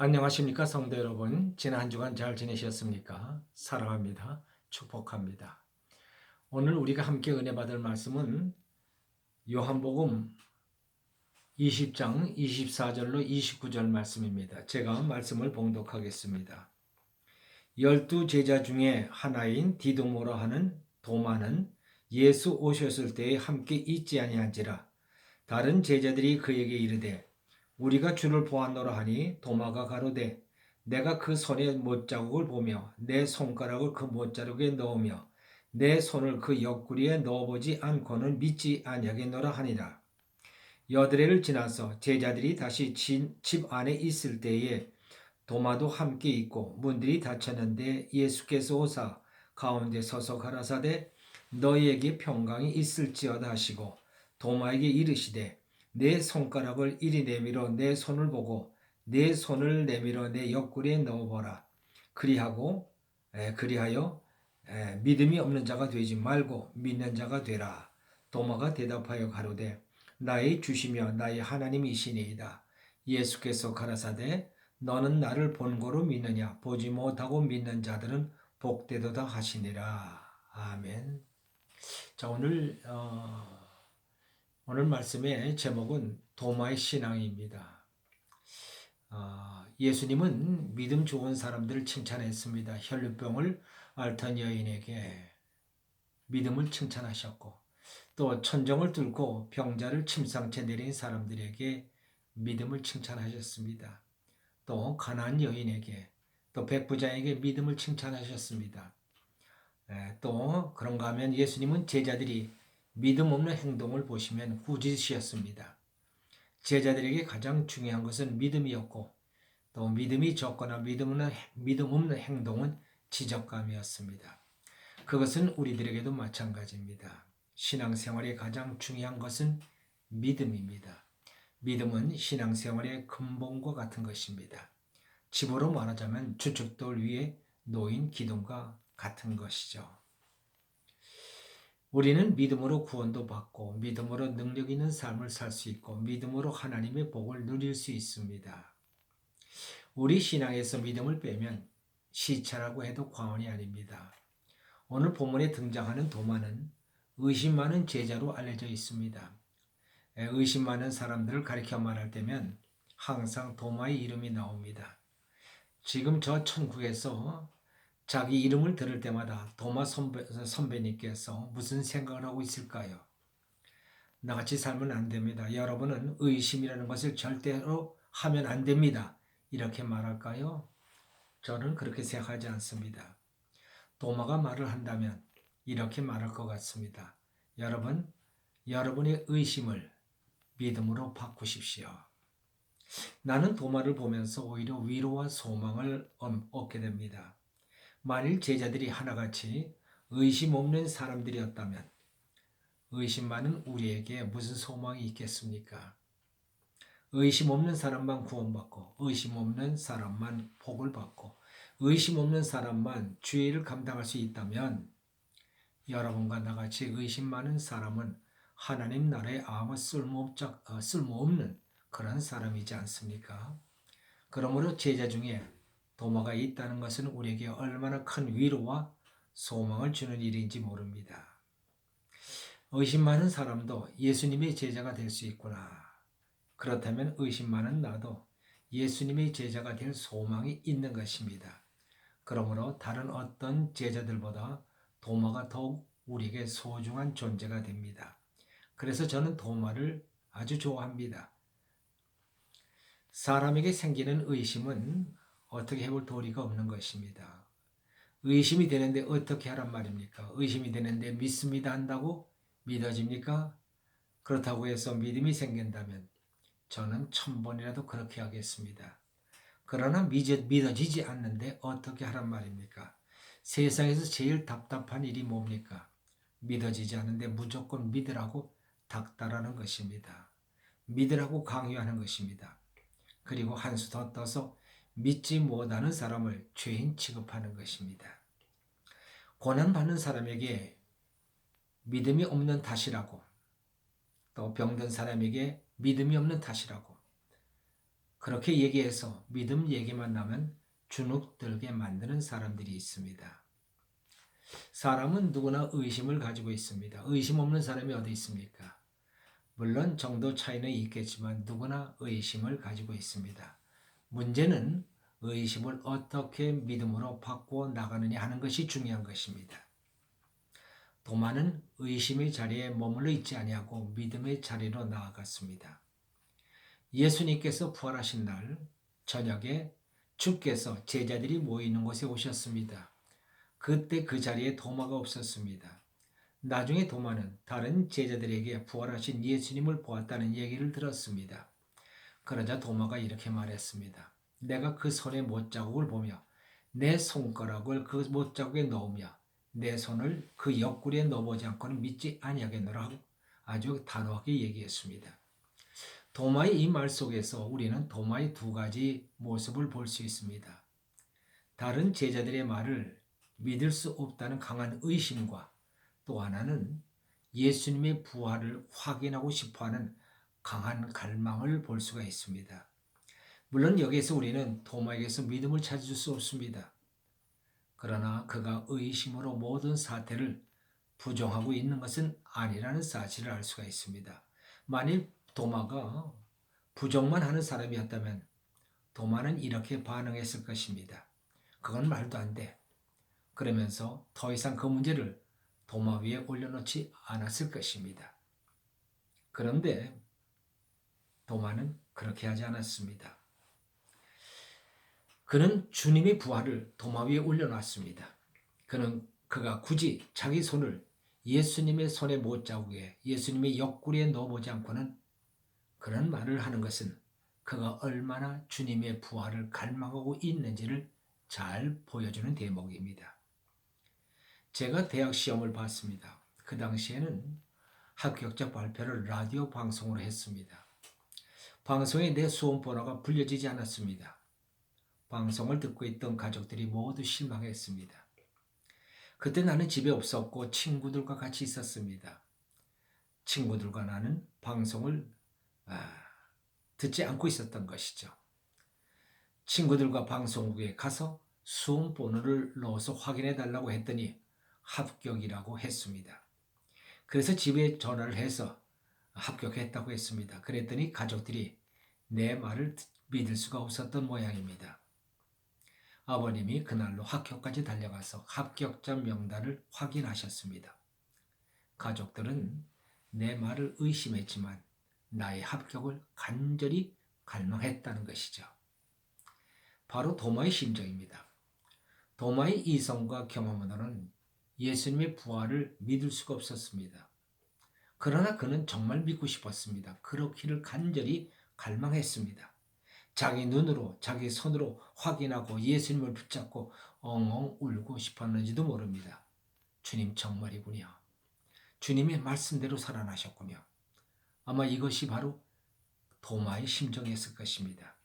안녕하십니까 성도 여러분. 지난 한 주간 잘 지내셨습니까? 사랑합니다. 축복합니다. 오늘 우리가 함께 은혜 받을 말씀은 요한복음 20장 24절로 29절 말씀입니다. 제가 말씀을 봉독하겠습니다. 12 제자 중에 하나인 디두모라 하는 도마는 예수 오셨을 때에 함께 있지 아니한지라. 다른 제자들이 그에게 이르되 우리가 주를 보았노라 하니 도마가 가로되 내가 그 손의 못자국을 보며 내 손가락을 그 못자국에 넣으며 내 손을 그 옆구리에 넣어보지 않고는 믿지 아니하겠노라 하니라. 여드레를 지나서 제자들이 다시 집 안에 있을 때에 도마도 함께 있고 문들이 닫혔는데 예수께서 오사 가운데 서서 가라사대 너희에게 평강이 있을지어다 하시고 도마에게 이르시되 내 손가락을 이리 내밀어 내 손을 보고 내 손을 내밀어 내 옆구리에 넣어보라. 그리하여 믿음이 없는 자가 되지 말고 믿는 자가 되라. 도마가 대답하여 가로되 나의 주시며 나의 하나님이시니이다. 예수께서 가라사대 너는 나를 본고로 믿느냐 보지 못하고 믿는 자들은 복되도다 하시니라. 아멘. 자, 오늘 말씀의 제목은 도마의 신앙입니다. 예수님은 믿음 좋은 사람들을 칭찬했습니다. 혈류병을 앓던 여인에게 믿음을 칭찬하셨고 또 천정을 뚫고 병자를 침상째 내린 사람들에게 믿음을 칭찬하셨습니다. 또 가난한 여인에게 또 백부장에게 믿음을 칭찬하셨습니다. 또 그런가 하면 예수님은 제자들이 믿음 없는 행동을 보시면 꾸짖으셨습니다. 제자들에게 가장 중요한 것은 믿음이었고 또 믿음이 적거나 믿음 없는 행동은 지적감이었습니다. 그것은 우리들에게도 마찬가지입니다. 신앙생활의 가장 중요한 것은 믿음입니다. 믿음은 신앙생활의 근본과 같은 것입니다. 집으로 말하자면 주춧돌 위에 놓인 기둥과 같은 것이죠. 우리는 믿음으로 구원도 받고 믿음으로 능력 있는 삶을 살 수 있고 믿음으로 하나님의 복을 누릴 수 있습니다. 우리 신앙에서 믿음을 빼면 시체라고 해도 과언이 아닙니다. 오늘 본문에 등장하는 도마는 의심 많은 제자로 알려져 있습니다. 의심 많은 사람들을 가리켜 말할 때면 항상 도마의 이름이 나옵니다. 지금 저 천국에서 자기 이름을 들을 때마다 도마 선배님께서 무슨 생각을 하고 있을까요? 나같이 살면 안 됩니다. 여러분은 의심이라는 것을 절대로 하면 안 됩니다. 이렇게 말할까요? 저는 그렇게 생각하지 않습니다. 도마가 말을 한다면 이렇게 말할 것 같습니다. 여러분, 여러분의 의심을 믿음으로 바꾸십시오. 나는 도마를 보면서 오히려 위로와 소망을 얻게 됩니다. 만일 제자들이 하나같이 의심 없는 사람들이었다면 의심 많은 우리에게 무슨 소망이 있겠습니까? 의심 없는 사람만 구원받고 의심 없는 사람만 복을 받고 의심 없는 사람만 주의를 감당할 수 있다면 여러분과 나같이 의심 많은 사람은 하나님 나라에 아무 쓸모없는 그런 사람이지 않습니까? 그러므로 제자 중에 도마가 있다는 것은 우리에게 얼마나 큰 위로와 소망을 주는 일인지 모릅니다. 의심 많은 사람도 예수님의 제자가 될 수 있구나. 그렇다면 의심 많은 나도 예수님의 제자가 될 소망이 있는 것입니다. 그러므로 다른 어떤 제자들보다 도마가 더욱 우리에게 소중한 존재가 됩니다. 그래서 저는 도마를 아주 좋아합니다. 사람에게 생기는 의심은 어떻게 해볼 도리가 없는 것입니다. 의심이 되는데 어떻게 하란 말입니까? 의심이 되는데 믿습니다 한다고 믿어집니까? 그렇다고 해서 믿음이 생긴다면 저는 1000번이라도 그렇게 하겠습니다. 그러나 믿어지지 않는데 어떻게 하란 말입니까? 세상에서 제일 답답한 일이 뭡니까? 믿어지지 않는데 무조건 믿으라고 닥달하는 것입니다. 믿으라고 강요하는 것입니다. 그리고 한 수 더 떠서 믿지 못하는 사람을 죄인 취급하는 것입니다. 고난받는 사람에게 믿음이 없는 탓이라고 또 병든 사람에게 믿음이 없는 탓이라고 그렇게 얘기해서 믿음 얘기만 나면 주눅들게 만드는 사람들이 있습니다. 사람은 누구나 의심을 가지고 있습니다. 의심 없는 사람이 어디 있습니까? 물론 정도 차이는 있겠지만 누구나 의심을 가지고 있습니다. 문제는 의심을 어떻게 믿음으로 바꾸어 나가느냐 하는 것이 중요한 것입니다. 도마는 의심의 자리에 머물러 있지 아니하고 믿음의 자리로 나아갔습니다. 예수님께서 부활하신 날 저녁에 주께서 제자들이 모이는 곳에 오셨습니다. 그때 그 자리에 도마가 없었습니다. 나중에 도마는 다른 제자들에게 부활하신 예수님을 보았다는 얘기를 들었습니다. 그러자 도마가 이렇게 말했습니다. 내가 그 손의 못자국을 보며 내 손가락을 그 못자국에 넣으며 내 손을 그 옆구리에 넣어보지 않고는 믿지 아니하겠노라 하고 아주 단호하게 얘기했습니다. 도마의 이 말 속에서 우리는 도마의 두 가지 모습을 볼 수 있습니다. 다른 제자들의 말을 믿을 수 없다는 강한 의심과 또 하나는 예수님의 부활을 확인하고 싶어하는 강한 갈망을 볼 수가 있습니다. 물론 여기에서 우리는 도마에게서 믿음을 찾을 수 없습니다. 그러나 그가 의심으로 모든 사태를 부정하고 있는 것은 아니라는 사실을 알 수가 있습니다. 만일 도마가 부정만 하는 사람이었다면 도마는 이렇게 반응했을 것입니다. 그건 말도 안 돼. 그러면서 더 이상 그 문제를 도마 위에 올려놓지 않았을 것입니다. 그런데 도마는 그렇게 하지 않았습니다. 그는 주님의 부활을 도마 위에 올려놨습니다. 그가 굳이 자기 손을 예수님의 손의 못자국에 예수님의 옆구리에 넣어보지 않고는 그런 말을 하는 것은 그가 얼마나 주님의 부활을 갈망하고 있는지를 잘 보여주는 대목입니다. 제가 대학 시험을 봤습니다. 그 당시에는 합격자 발표를 라디오 방송으로 했습니다. 방송에 내 수험 번호가 불려지지 않았습니다. 방송을 듣고 있던 가족들이 모두 실망했습니다. 그때 나는 집에 없었고 친구들과 같이 있었습니다. 친구들과 나는 방송을 듣지 않고 있었던 것이죠. 친구들과 방송국에 가서 수험 번호를 넣어서 확인해 달라고 했더니 합격이라고 했습니다. 그래서 집에 전화를 해서 합격했다고 했습니다. 그랬더니 가족들이 내 말을 믿을 수가 없었던 모양입니다. 아버님이 그날로 학교까지 달려가서 합격자 명단을 확인하셨습니다. 가족들은 내 말을 의심했지만 나의 합격을 간절히 갈망했다는 것이죠. 바로 도마의 심정입니다. 도마의 이성과 경험으로는 예수님의 부활을 믿을 수가 없었습니다. 그러나 그는 정말 믿고 싶었습니다. 그렇기를 간절히 갈망했습니다. 자기 눈으로 자기 손으로 확인하고 예수님을 붙잡고 엉엉 울고 싶었는지도 모릅니다. 주님 정말이군요. 주님의 말씀대로 살아나셨군요. 아마 이것이 바로 도마의 심정이었을 것입니다.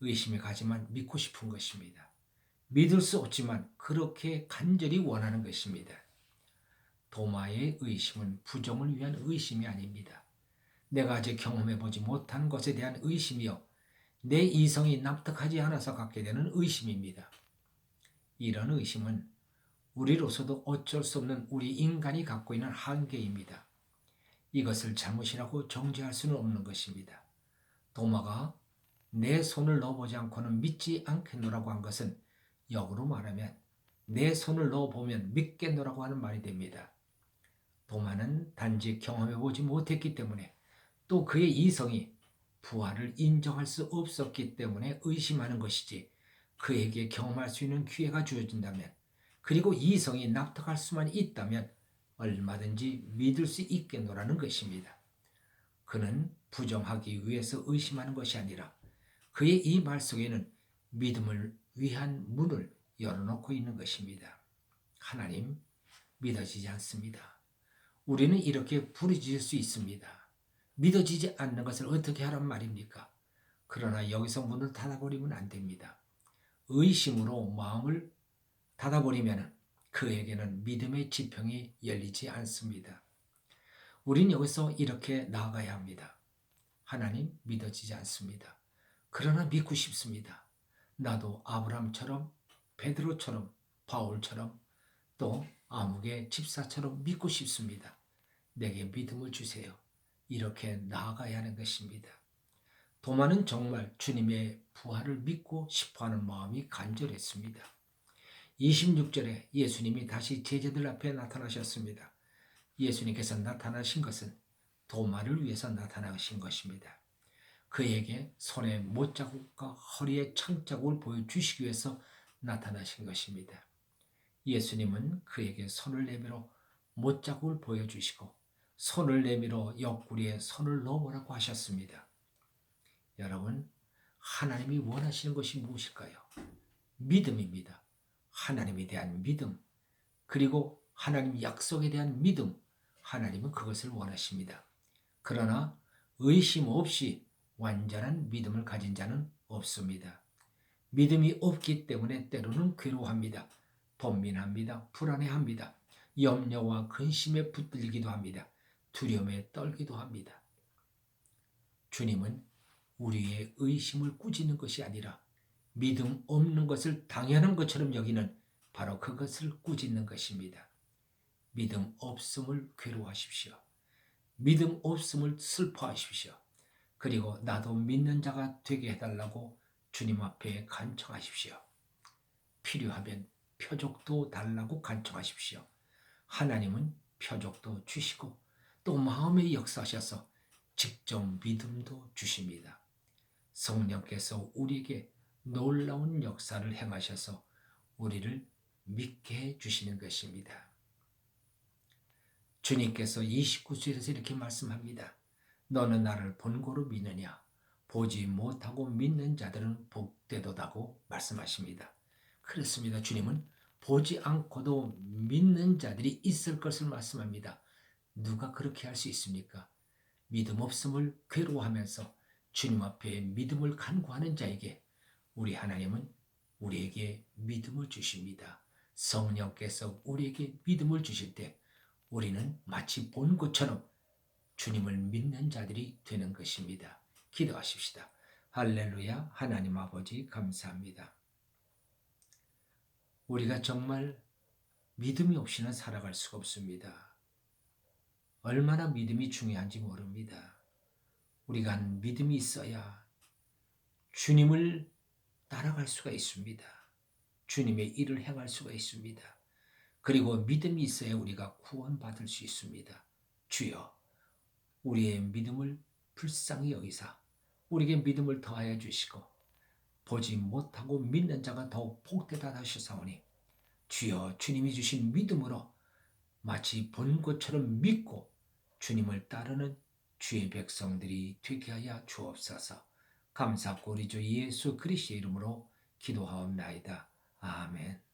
의심이 가지만 믿고 싶은 것입니다. 믿을 수 없지만 그렇게 간절히 원하는 것입니다. 도마의 의심은 부정을 위한 의심이 아닙니다. 내가 아직 경험해보지 못한 것에 대한 의심이요. 내 이성이 납득하지 않아서 갖게 되는 의심입니다. 이런 의심은 우리로서도 어쩔 수 없는 우리 인간이 갖고 있는 한계입니다. 이것을 잘못이라고 정죄할 수는 없는 것입니다. 도마가 내 손을 넣어보지 않고는 믿지 않겠노라고 한 것은 역으로 말하면 내 손을 넣어보면 믿겠노라고 하는 말이 됩니다. 도마는 단지 경험해보지 못했기 때문에 또 그의 이성이 부활을 인정할 수 없었기 때문에 의심하는 것이지 그에게 경험할 수 있는 기회가 주어진다면 그리고 이성이 납득할 수만 있다면 얼마든지 믿을 수 있겠노라는 것입니다. 그는 부정하기 위해서 의심하는 것이 아니라 그의 이 말 속에는 믿음을 위한 문을 열어놓고 있는 것입니다. 하나님 믿어지지 않습니다. 우리는 이렇게 부르짖을 수 있습니다. 믿어지지 않는 것을 어떻게 하란 말입니까? 그러나 여기서 문을 닫아버리면 안 됩니다. 의심으로 마음을 닫아버리면 그에게는 믿음의 지평이 열리지 않습니다. 우린 여기서 이렇게 나아가야 합니다. 하나님 믿어지지 않습니다. 그러나 믿고 싶습니다. 나도 아브라함처럼, 베드로처럼, 바울처럼, 또 아무개 집사처럼 믿고 싶습니다. 내게 믿음을 주세요. 이렇게 나아가야 하는 것입니다. 도마는 정말 주님의 부활을 믿고 싶어하는 마음이 간절했습니다. 26절에 예수님이 다시 제자들 앞에 나타나셨습니다. 예수님께서 나타나신 것은 도마를 위해서 나타나신 것입니다. 그에게 손에 못자국과 허리에 창자국을 보여주시기 위해서 나타나신 것입니다. 예수님은 그에게 손을 내밀어 못자국을 보여주시고 손을 내밀어 옆구리에 손을 넣어보라고 하셨습니다. 여러분, 하나님이 원하시는 것이 무엇일까요? 믿음입니다. 하나님에 대한 믿음, 그리고 하나님 약속에 대한 믿음, 하나님은 그것을 원하십니다. 그러나 의심 없이 완전한 믿음을 가진 자는 없습니다. 믿음이 없기 때문에 때로는 괴로워합니다. 번민합니다. 불안해합니다. 염려와 근심에 붙들리기도 합니다. 두려움에 떨기도 합니다. 주님은 우리의 의심을 꾸짖는 것이 아니라 믿음 없는 것을 당연한 것처럼 여기는 바로 그것을 꾸짖는 것입니다. 믿음 없음을 괴로워하십시오. 믿음 없음을 슬퍼하십시오. 그리고 나도 믿는 자가 되게 해달라고 주님 앞에 간청하십시오. 필요하면 표적도 달라고 간청하십시오. 하나님은 표적도 주시고 또 마음에 역사하셔서 직접 믿음도 주십니다. 성령께서 우리에게 놀라운 역사를 행하셔서 우리를 믿게 해주시는 것입니다. 주님께서 29절에서 이렇게 말씀합니다. 너는 나를 본고로 믿느냐? 보지 못하고 믿는 자들은 복되도다고 말씀하십니다. 그렇습니다. 주님은 보지 않고도 믿는 자들이 있을 것을 말씀합니다. 누가 그렇게 할 수 있습니까? 믿음 없음을 괴로워하면서 주님 앞에 믿음을 간구하는 자에게 우리 하나님은 우리에게 믿음을 주십니다. 성령께서 우리에게 믿음을 주실 때 우리는 마치 본 것처럼 주님을 믿는 자들이 되는 것입니다. 기도하십시다. 할렐루야. 하나님 아버지 감사합니다. 우리가 정말 믿음이 없이는 살아갈 수가 없습니다. 얼마나 믿음이 중요한지 모릅니다. 우리가 믿음이 있어야 주님을 따라갈 수가 있습니다. 주님의 일을 행할 수가 있습니다. 그리고 믿음이 있어야 우리가 구원받을 수 있습니다. 주여, 우리의 믿음을 불쌍히 여기사 우리에게 믿음을 더하여 주시고 보지 못하고 믿는 자가 더욱 복되다 하셨사오니 주여, 주님이 주신 믿음으로 마치 본 것처럼 믿고 주님을 따르는 주의 백성들이 되게 하여 주옵소서. 감사하고 우리 주 예수 그리스도의 이름으로 기도하옵나이다. 아멘.